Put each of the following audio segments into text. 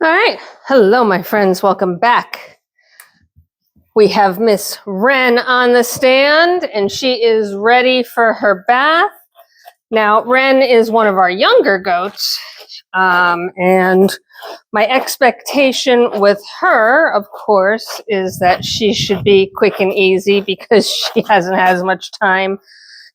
All right. Hello, my friends. Welcome back. We have Miss Wren on the stand, and she is ready for her bath. Now, Wren is one of our younger goats, and my expectation with her, of course, is that she should be quick and easy because she hasn't had as much time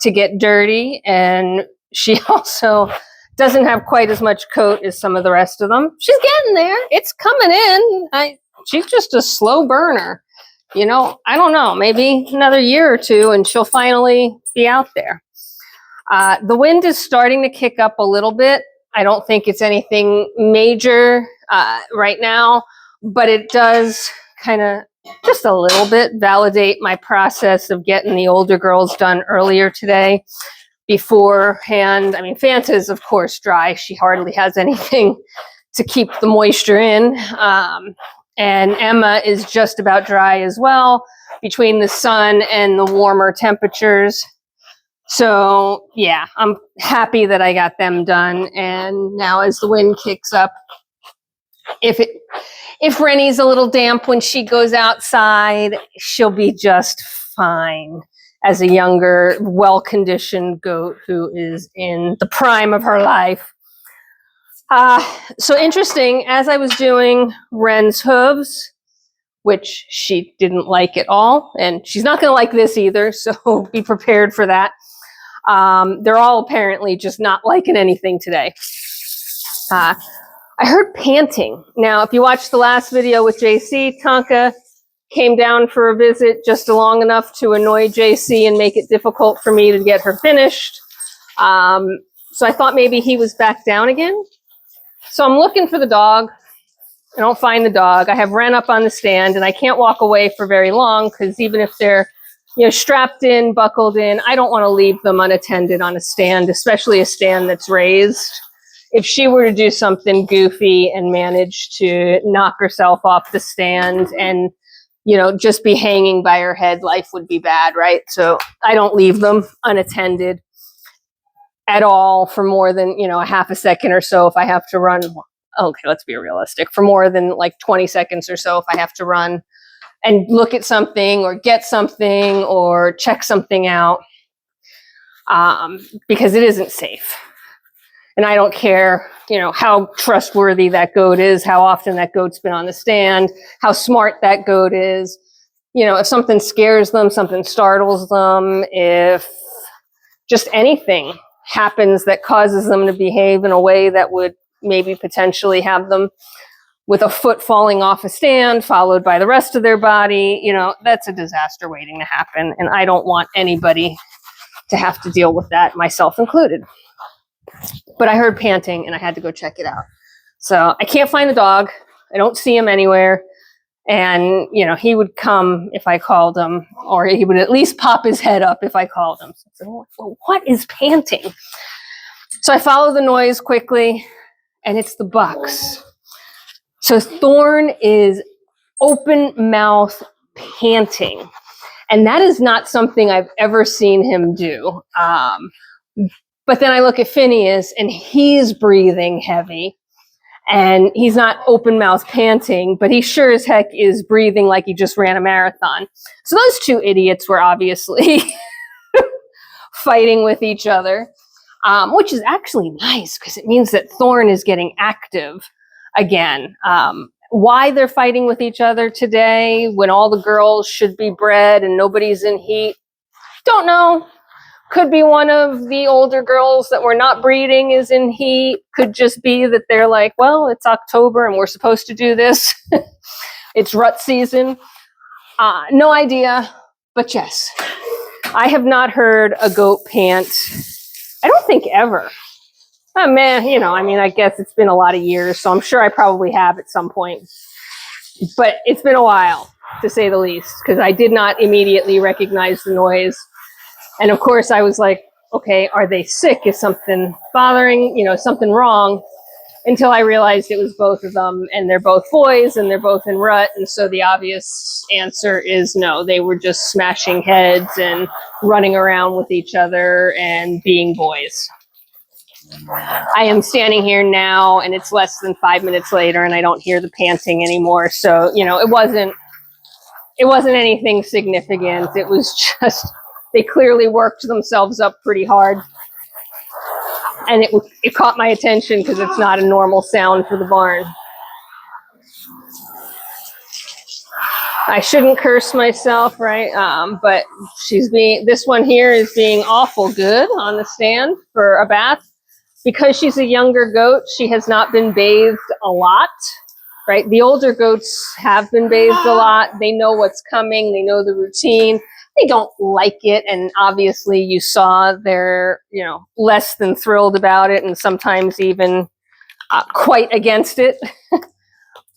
to get dirty, and she also doesn't have quite as much coat as some of the rest of them. She's getting there. It's coming in. She's just a slow burner. You know, I don't know, maybe another year or two and she'll finally be out there. The wind is starting to kick up a little bit. I don't think it's anything major right now, but it does kind of just a little bit validate my process of getting the older girls done earlier today. Beforehand, I mean, Fanta is, of course, dry. She hardly has anything to keep the moisture in. And Emma is just about dry as well between the sun and the warmer temperatures. So, yeah, I'm happy that I got them done. And now as the wind kicks up, if Rennie's a little damp when she goes outside, she'll be just fine as a younger, well-conditioned goat who is in the prime of her life. So interesting, as I was doing Wren's hooves, which she didn't like at all, and she's not going to like this either, so be prepared for that. They're all apparently just not liking anything today. I heard panting. Now, if you watched the last video with JC, Tonka came down for a visit just long enough to annoy JC and make it difficult for me to get her finished. So I thought maybe he was back down again. So I'm looking for the dog. I don't find the dog. I have Wren up on the stand and I can't walk away for very long because even if they're, you know, strapped in, buckled in, I don't want to leave them unattended on a stand, especially a stand that's raised. If she were to do something goofy and manage to knock herself off the stand and, you know, just be hanging by her head, life would be bad, right? So I don't leave them unattended at all for more than, you know, a half a second or so if I have to run. Okay, let's be realistic. For more than like 20 seconds or so if I have to run and look at something or get something or check something out, because it isn't safe. And I don't care, you know, how trustworthy that goat is, how often that goat's been on the stand, how smart that goat is. You know, if something scares them, something startles them, if just anything happens that causes them to behave in a way that would maybe potentially have them with a foot falling off a stand, followed by the rest of their body, you know, that's a disaster waiting to happen. And I don't want anybody to have to deal with that, myself included. But I heard panting and I had to go check it out. So I can't find the dog. I don't see him anywhere. And, you know, he would come if I called him, or he would at least pop his head up if I called him. So I said, well, what is panting? So I follow the noise quickly, and it's the bucks. So Thorne is open mouth panting. And that is not something I've ever seen him do. But then I look at Phineas and he's breathing heavy and he's not open mouth panting, but he sure as heck is breathing like he just ran a marathon. So those two idiots were obviously fighting with each other, which is actually nice because it means that Thorne is getting active again. Why they're fighting with each other today when all the girls should be bred and nobody's in heat, don't know. Could be one of the older girls that we're not breeding is in heat. Could just be that they're like, well, it's October and we're supposed to do this. It's rut season. No idea, but yes. I have not heard a goat pant, I don't think ever. Oh man, you know, I mean, I guess it's been a lot of years, so I'm sure I probably have at some point. But it's been a while, to say the least, because I did not immediately recognize the noise. And of course I was like, okay, are they sick? Is something bothering, you know, something wrong? Until I realized it was both of them and they're both boys and they're both in rut. And so the obvious answer is no, they were just smashing heads and running around with each other and being boys. I am standing here now and it's less than 5 minutes later and I don't hear the panting anymore. So, you know, it wasn't anything significant. It was just, they clearly worked themselves up pretty hard. And it caught my attention because it's not a normal sound for the barn. I shouldn't curse myself, right? But this one here is being awful good on the stand for a bath. Because she's a younger goat, she has not been bathed a lot, right? The older goats have been bathed a lot. They know what's coming. They know the routine. They don't like it. And obviously you saw they're, you know, less than thrilled about it and sometimes even quite against it.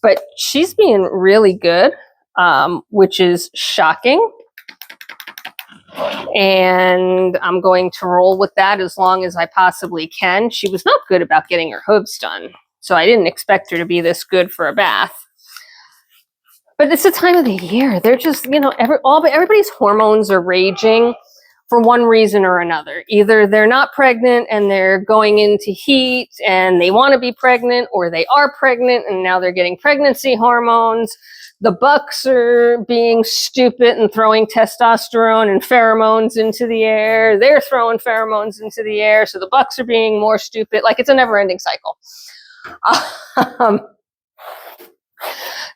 But she's being really good, which is shocking. And I'm going to roll with that as long as I possibly can. She was not good about getting her hooves done, so I didn't expect her to be this good for a bath. But it's the time of the year. They're just, you know, everybody's hormones are raging for one reason or another. Either they're not pregnant and they're going into heat and they want to be pregnant, or they are pregnant and now they're getting pregnancy hormones. The bucks are being stupid and throwing testosterone and pheromones into the air. They're throwing pheromones into the air. So the bucks are being more stupid. Like, it's a never-ending cycle.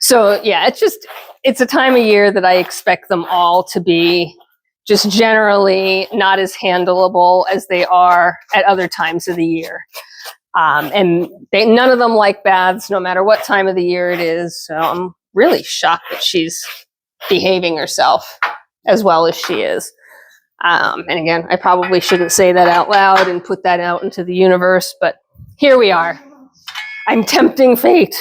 So yeah, it's a time of year that I expect them all to be just generally not as handleable as they are at other times of the year. And none of them like baths, no matter what time of the year it is. So I'm really shocked that she's behaving herself as well as she is. And again, I probably shouldn't say that out loud and put that out into the universe, but here we are. I'm tempting fate.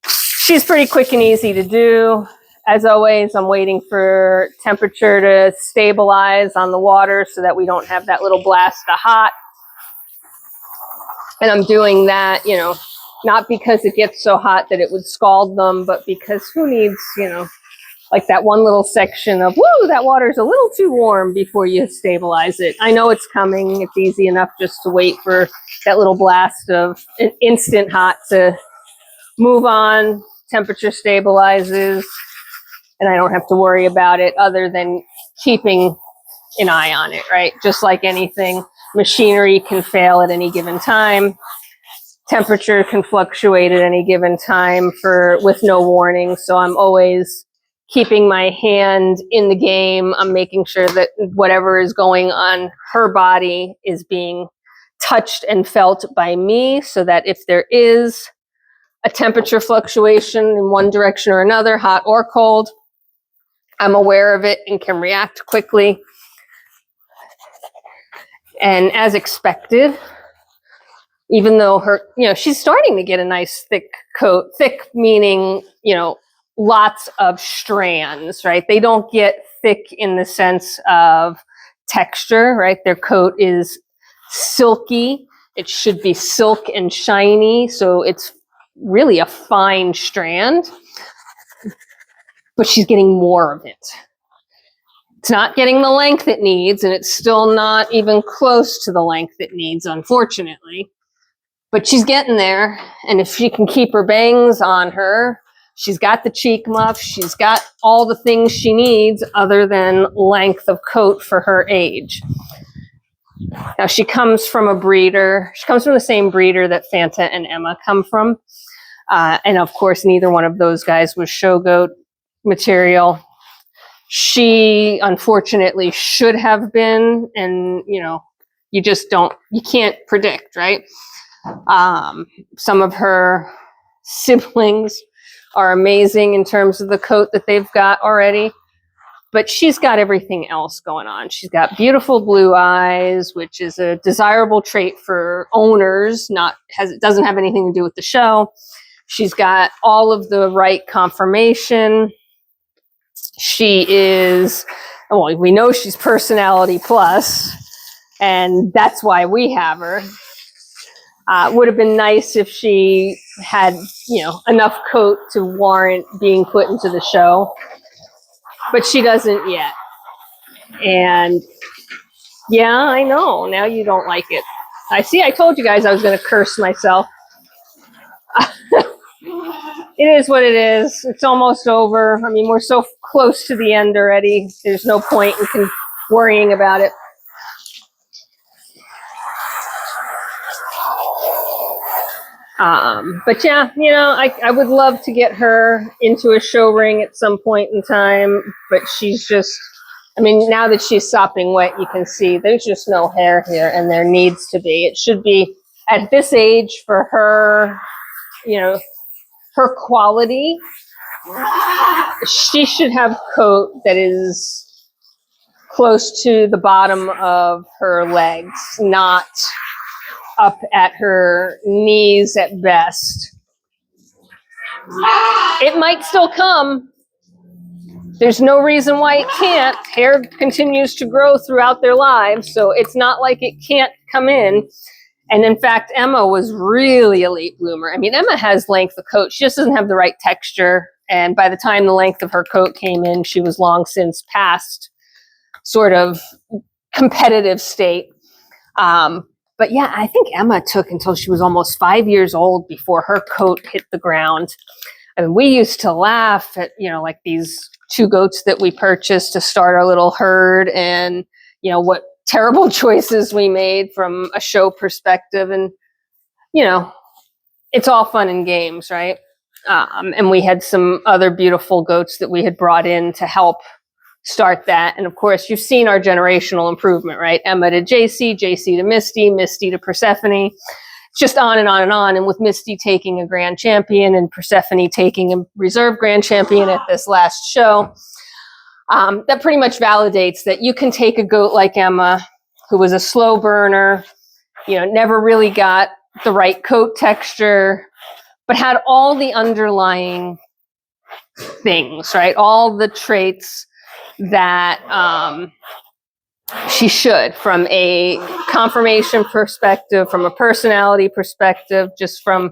She's pretty quick and easy to do. As always, I'm waiting for temperature to stabilize on the water so that we don't have that little blast of hot. And I'm doing that, you know, not because it gets so hot that it would scald them, but because who needs, you know, like that one little section of, woo, that water's a little too warm before you stabilize it. I know it's coming. It's easy enough just to wait for that little blast of an instant hot to move on. Temperature stabilizes, and I don't have to worry about it other than keeping an eye on it, right? Just like anything, machinery can fail at any given time. Temperature can fluctuate at any given time with no warning. So I'm always keeping my hand in the game. I'm making sure that whatever is going on her body is being touched and felt by me, so that if there is a temperature fluctuation in one direction or another, hot or cold, I'm aware of it and can react quickly. And as expected, even though she's starting to get a nice thick coat, thick meaning, you know, lots of strands, right? They don't get thick in the sense of texture, right? Their coat is silky. It should be silk and shiny. So it's really a fine strand, but she's getting more of it. It's not getting the length it needs, and it's still not even close to the length it needs, unfortunately. But she's getting there, and if she can keep her bangs on her, she's got the cheek muff, she's got all the things she needs other than length of coat for her age. Now, she comes from the same breeder that Fanta and Emma come from. And of course, neither one of those guys was show goat material. She unfortunately should have been, and you can't predict, right? Some of her siblings are amazing in terms of the coat that they've got already, but she's got everything else going on. She's got beautiful blue eyes, which is a desirable trait for owners. It doesn't have anything to do with the show. She's got all of the right conformation. We know she's personality plus, and that's why we have her. Would have been nice if she had, enough coat to warrant being put into the show, but she doesn't yet. And Yeah, I know. Now you don't like it. I see. I told you guys I was going to curse myself. It is what it is. It's almost over. I mean, we're so close to the end already. There's no point in worrying about it. But yeah, you know, I would love to get her into a show ring at some point in time, but she's just, I mean, now that she's sopping wet, you can see there's just no hair here, and there needs to be. It should be at this age for her, you know, her quality. She should have coat that is close to the bottom of her legs, not up at her knees at best. It might still come. There's no reason why it can't. Hair continues to grow throughout their lives, so it's not like it can't come in. And in fact, Emma was really a late bloomer. I mean, Emma has length of coat. She just doesn't have the right texture. And by the time the length of her coat came in, she was long since past sort of competitive state. But yeah, I think Emma took until she was almost 5 years old before her coat hit the ground. I mean, we used to laugh at, you know, like these 2 goats that we purchased to start our little herd, and, you know, what terrible choices we made from a show perspective. And, you know, it's all fun and games, right? And we had some other beautiful goats that we had brought in to help start that. And of course, you've seen our generational improvement, right? Emma to JC, JC to Misty, Misty to Persephone. Just on and on and on. And with Misty taking a grand champion and Persephone taking a reserve grand champion at this last show, that pretty much validates that you can take a goat like Emma, who was a slow burner, you know, never really got the right coat texture, but had all the underlying things, right? All the traits that she should, from a conformation perspective, from a personality perspective, just from,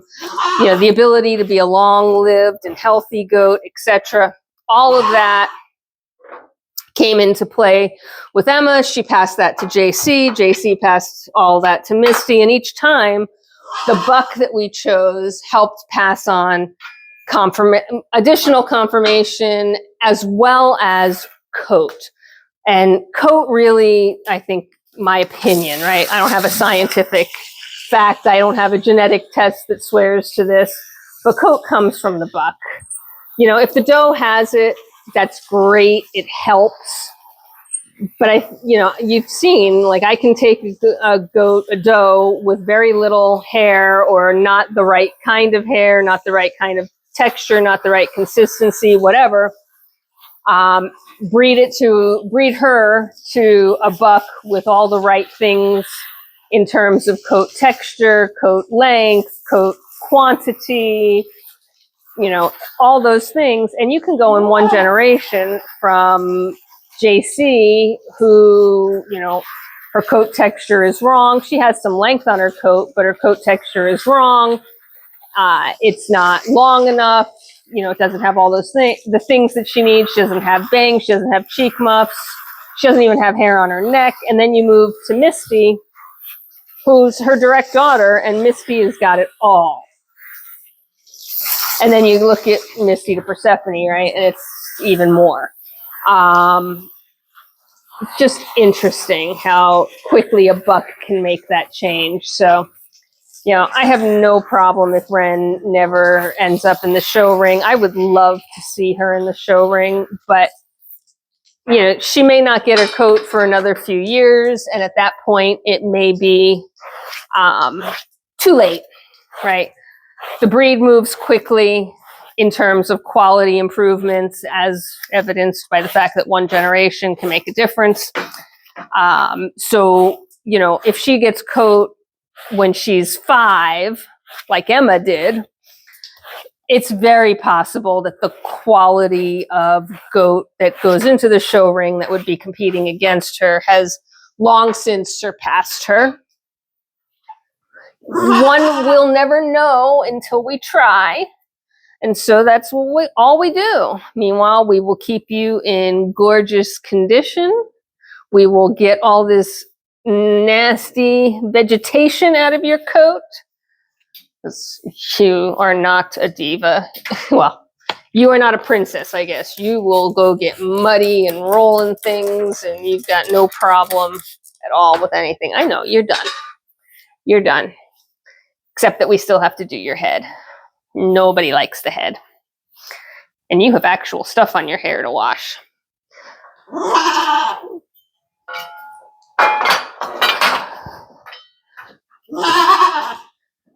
you know, the ability to be a long-lived and healthy goat, etc. All of that came into play with Emma. She passed that to JC. JC passed all that to Misty. And each time, the buck that we chose helped pass on additional conformation as well as coat. And coat really, I think, my opinion, right? I don't have a scientific fact. I don't have a genetic test that swears to this, but coat comes from the buck. You know, if the doe has it, that's great. It helps. But you know, you've seen, like, I can take a doe with very little hair, or not the right kind of hair, not the right kind of texture, not the right consistency, whatever. Breed her to a buck with all the right things in terms of coat texture, coat length, coat quantity, you know, all those things. And you can go in one generation from JC, who, you know, her coat texture is wrong. She has some length on her coat, but her coat texture is wrong. It's not long enough. You know, it doesn't have all those things, the things that she needs. She doesn't have bangs. She doesn't have cheek muffs. She doesn't even have hair on her neck. And then you move to Misty, who's her direct daughter, and Misty has got it all. And then you look at Misty to Persephone, right? And it's even more. Just interesting how quickly a buck can make that change. So, you know, I have no problem if Wren never ends up in the show ring. I would love to see her in the show ring, but, you know, she may not get her coat for another few years. And at that point, it may be too late, right? The breed moves quickly in terms of quality improvements, as evidenced by the fact that one generation can make a difference. So, you know, if she gets coat when she's 5, like Emma did, it's very possible that the quality of goat that goes into the show ring that would be competing against her has long since surpassed her. One will never know until we try. And so that's all we do. Meanwhile, we will keep you in gorgeous condition. We will get all this nasty vegetation out of your coat. Because you are not a diva. Well, you are not a princess, I guess. You will go get muddy and roll in things, and you've got no problem at all with anything. I know, you're done. You're done. Except that we still have to do your head. Nobody likes the head. And you have actual stuff on your hair to wash.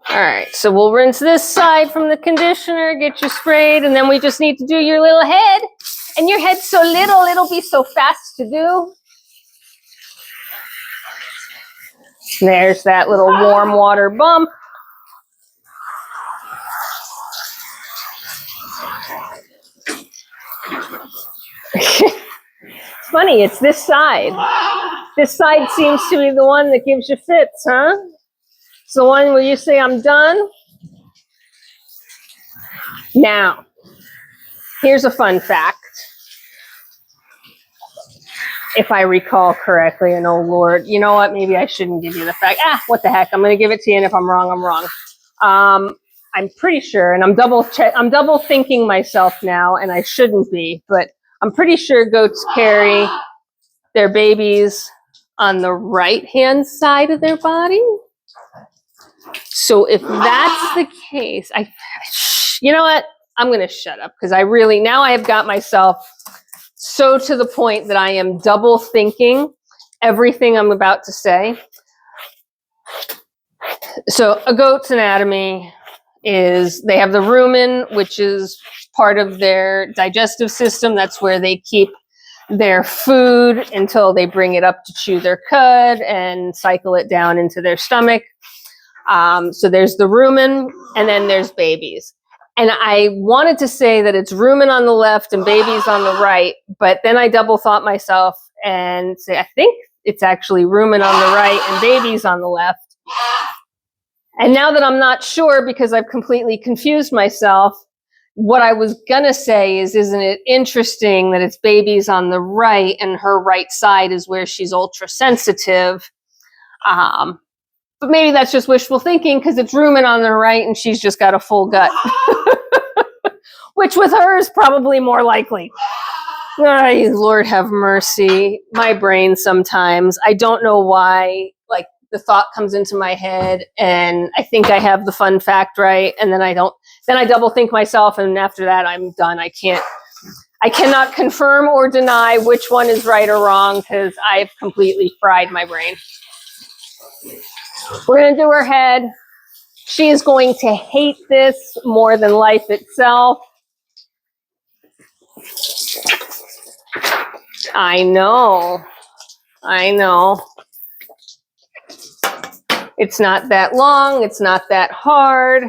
All right, so we'll rinse this side from the conditioner, get you sprayed, and then we just need to do your little head. And your head's so little, it'll be so fast to do. There's that little warm water bump. It's funny, it's this side. This side seems to be the one that gives you fits, huh? It's the one where you say, I'm done. Now, here's a fun fact. If I recall correctly, and oh Lord, you know what? Maybe I shouldn't give you the fact. What the heck? I'm going to give it to you, and if I'm wrong, I'm wrong. I'm pretty sure, and I'm double thinking myself now, and I shouldn't be, but I'm pretty sure goats carry their babies on the right-hand side of their body. So if that's the case, you know what? I'm going to shut up because now I have got myself so to the point that I am double thinking everything I'm about to say. So a goat's anatomy is they have the rumen, which is part of their digestive system. That's where they keep their food until they bring it up to chew their cud and cycle it down into their stomach. So there's the rumen, and then there's babies. And I wanted to say that it's rumen on the left and babies on the right, but then I double thought myself and say, I think it's actually rumen on the right and babies on the left. And now that I'm not sure because I've completely confused myself, what I was going to say is, isn't it interesting that it's babies on the right and her right side is where she's ultra sensitive? But maybe that's just wishful thinking because it's rumen on the right and she's just got a full gut. Which with her is probably more likely. Ay, Lord have mercy. My brain sometimes, I don't know why, like the thought comes into my head and I think I have the fun fact right. And then I don't, then I double think myself. And after that, I'm done. I cannot confirm or deny which one is right or wrong because I've completely fried my brain. We're going to do her head. She is going to hate this more than life itself. I know. It's not that long. It's not that hard.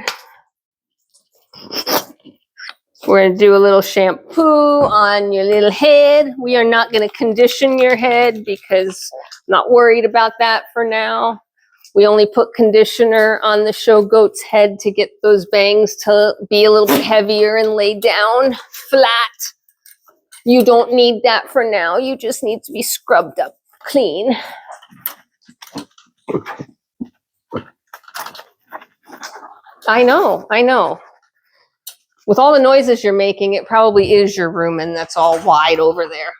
We're going to do a little shampoo on your little head. We are not going to condition your head because I'm not worried about that for now. We only put conditioner on the show goat's head to get those bangs to be a little bit heavier and lay down flat. You don't need that for now. You just need to be scrubbed up clean. I know. With all the noises you're making, it probably is your rumen that's all wide over there.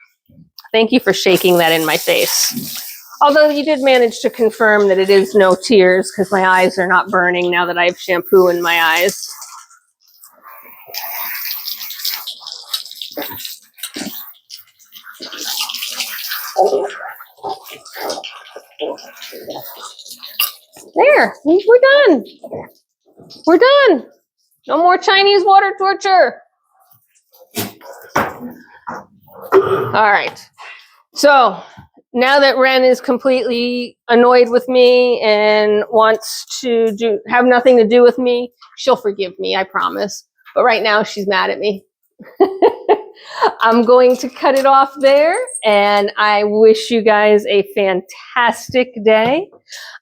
Thank you for shaking that in my face. Although you did manage to confirm that it is no tears because my eyes are not burning now that I have shampoo in my eyes. There, we're done. We're done. No more Chinese water torture. All right. So now that Wren is completely annoyed with me and wants to have nothing to do with me, she'll forgive me, I promise. But right now she's mad at me. I'm going to cut it off there, and I wish you guys a fantastic day.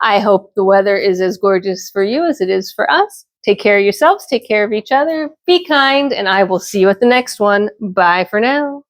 I hope the weather is as gorgeous for you as it is for us. Take care of yourselves, take care of each other, be kind, and I will see you at the next one. Bye for now.